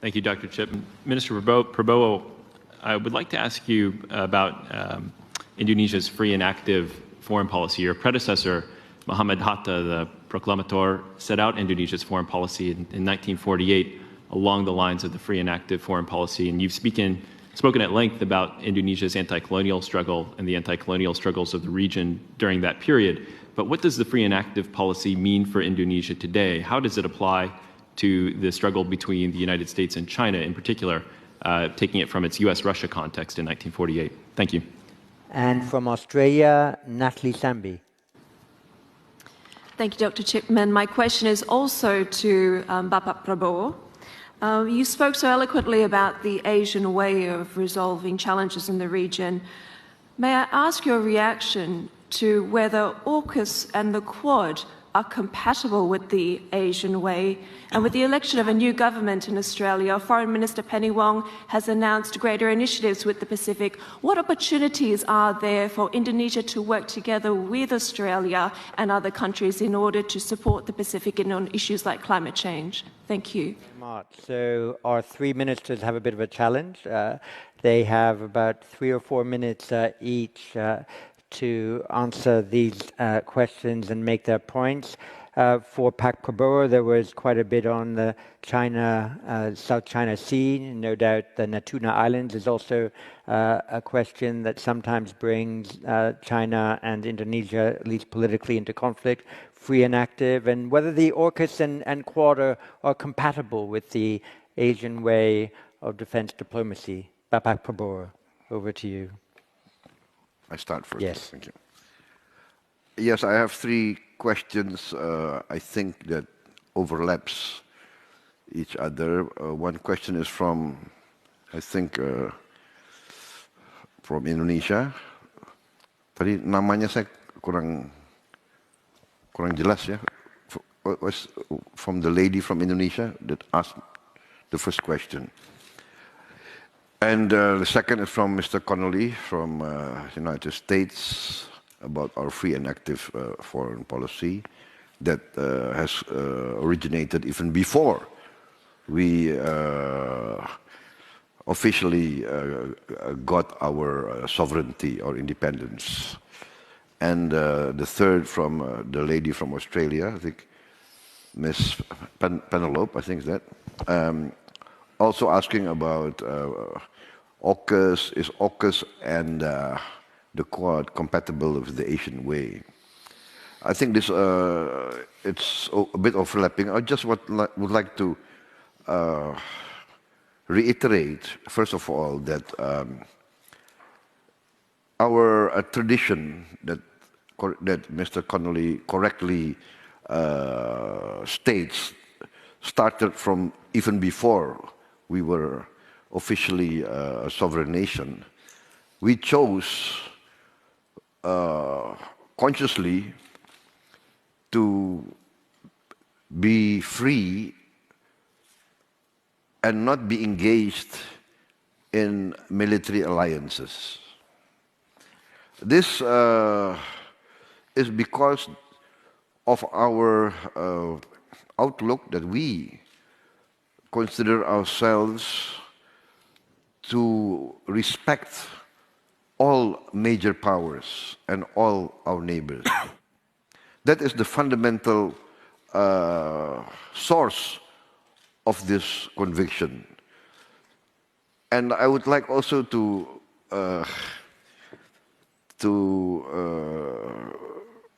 Thank you, Dr. Chip. Minister Prabowo, I would like to ask you about Indonesia's free and active foreign policy. Your predecessor, Muhammad Hatta, the proclamator, set out Indonesia's foreign policy in 1948 along the lines of the free and active foreign policy. And you've spoken at length about Indonesia's anti-colonial struggle and the anti-colonial struggles of the region during that period. But what does the free and active policy mean for Indonesia today? How does it apply to the struggle between the United States and China in particular, taking it from its US-Russia context in 1948? Thank you. And from Australia, Natalie Samby. Thank you, Dr. Chipman. My question is also to Bapak Prabowo. You spoke so eloquently about the Asian way of resolving challenges in the region. May I ask your reaction to whether AUKUS and the Quad are compatible with the Asian way? And with the election of a new government in Australia, Foreign Minister Penny Wong has announced greater initiatives with the Pacific. What opportunities are there for Indonesia to work together with Australia and other countries in order to support the Pacific on issues like climate change? Thank you. So our three ministers have a bit of a challenge. They have about 3 or 4 minutes each to answer these questions and make their points. For Pak Prabowo, there was quite a bit on the South China Sea. No doubt the Natuna Islands is also a question that sometimes brings China and Indonesia, at least politically, into conflict, free and active, and whether the AUKUS and Quad are compatible with the Asian way of defense diplomacy. Bapak Prabowo, over to you. I start first. Yes. Thank you. Yes, I have 3 questions I think that overlaps each other. One question is from, I think, from Indonesia. Tadi namanya saya kurang jelas ya. Was from the lady from Indonesia that asked the first question. And the second is from Mr. Connolly from the United States about our free and active foreign policy that has originated even before we officially got our sovereignty or independence. And the third from the lady from Australia, I think Miss Penelope, I think is that. Also asking about AUKUS, is AUKUS and the Quad compatible with the Asian way? I think this it's a bit overlapping. I just would like to reiterate, first of all, that our tradition that Mr. Connolly correctly states started from even before we were officially a sovereign nation. We chose consciously to be free and not be engaged in military alliances. This is because of our outlook that we consider ourselves to respect all major powers and all our neighbors. That is the fundamental source of this conviction. And I would like also to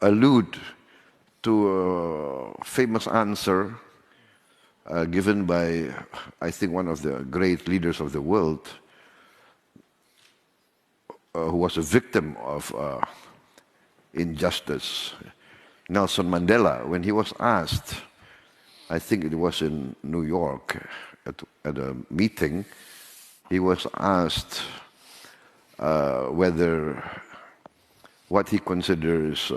allude to a famous answer given by, I think, one of the great leaders of the world, who was a victim of injustice, Nelson Mandela, when he was asked, I think it was in New York at a meeting, he was asked whether he considers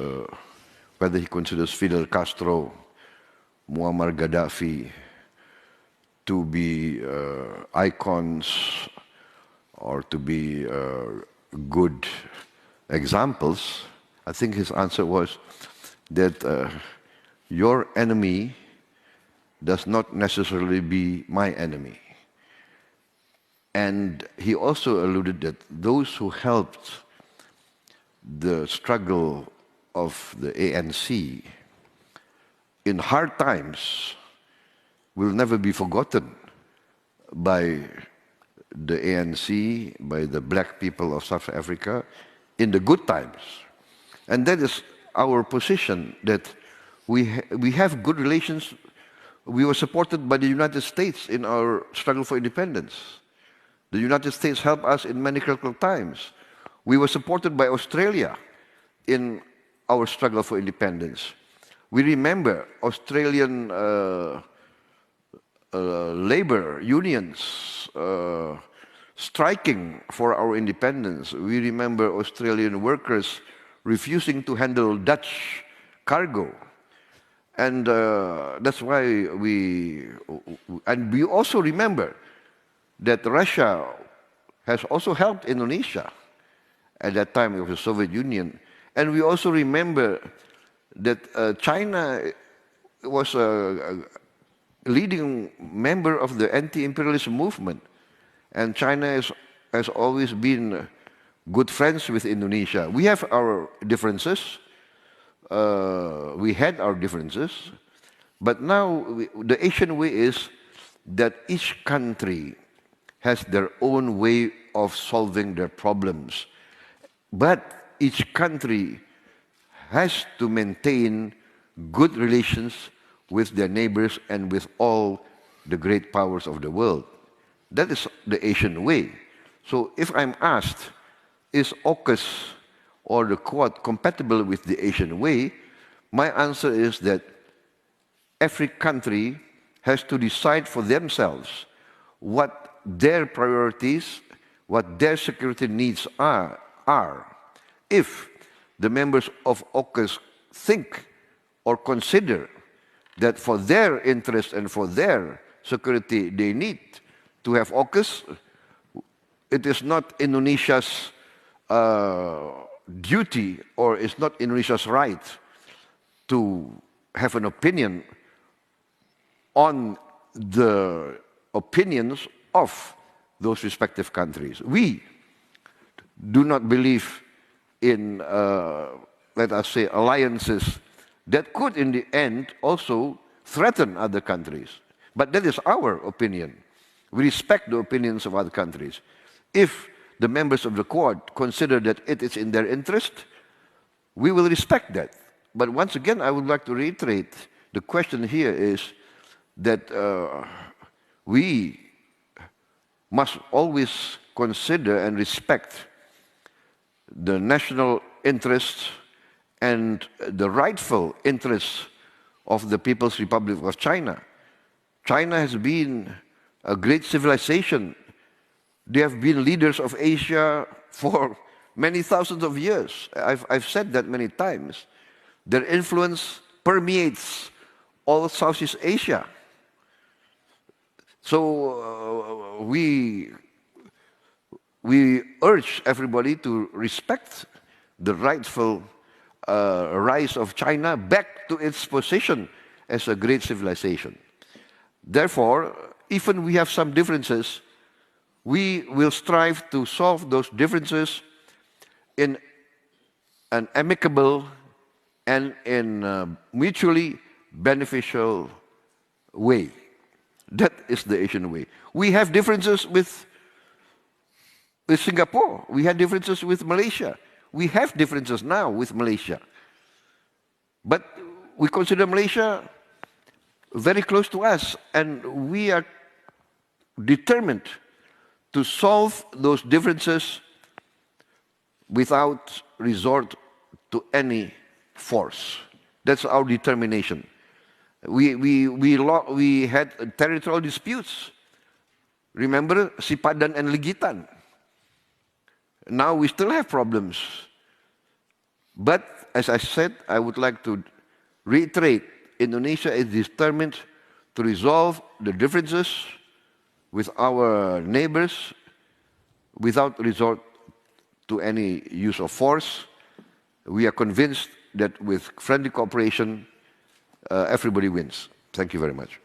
Fidel Castro, Muammar Gaddafi to be icons or to be good examples. I think his answer was that your enemy does not necessarily be my enemy. And he also alluded that those who helped the struggle of the ANC in hard times will never be forgotten by the ANC, by the black people of South Africa in the good times. And that is our position, that we have good relations. We were supported by the United States in our struggle for independence. The United States helped us in many critical times. We were supported by Australia in our struggle for independence. We remember Australian labor unions striking for our independence. We remember Australian workers refusing to handle Dutch cargo. And that's why we also remember that Russia has also helped Indonesia. At that time, it was the Soviet Union. And we also remember that China was a leading member of the anti-imperialist movement. And China has always been good friends with Indonesia. We have our differences. We had our differences. But now the Asian way is that each country has their own way of solving their problems. But each country has to maintain good relations with their neighbors and with all the great powers of the world. That is the Asian way. So if I'm asked, is AUKUS or the Quad compatible with the Asian way, my answer is that every country has to decide for themselves what their priorities, what their security needs are. If the members of AUKUS think or consider that for their interest and for their security they need to have AUKUS, it is not Indonesia's duty, or it's not Indonesia's right to have an opinion on the opinions of those respective countries. We do not believe in, let us say, alliances that could in the end also threaten other countries. But that is our opinion. We respect the opinions of other countries. If the members of the Quad consider that it is in their interest, we will respect that. But once again, I would like to reiterate, the question here is that we must always consider and respect the national interests and the rightful interests of the People's Republic of China. China has been a great civilization. They have been leaders of Asia for many thousands of years. I've said that many times. Their influence permeates all Southeast Asia. So we urge everybody to respect the rightful rise of China back to its position as a great civilization. Therefore, even we have some differences, we will strive to solve those differences in an amicable and in a mutually beneficial way. That is the Asian way. We have differences with Singapore. We had differences with Malaysia. We have differences now with Malaysia. But we consider Malaysia very close to us, and we are determined to solve those differences without resort to any force. That's our determination. We had territorial disputes. Remember Sipadan and Ligitan. Now we still have problems. But as I said, I would like to reiterate, Indonesia is determined to resolve the differences with our neighbors without resort to any use of force. We are convinced that with friendly cooperation, everybody wins. Thank you very much.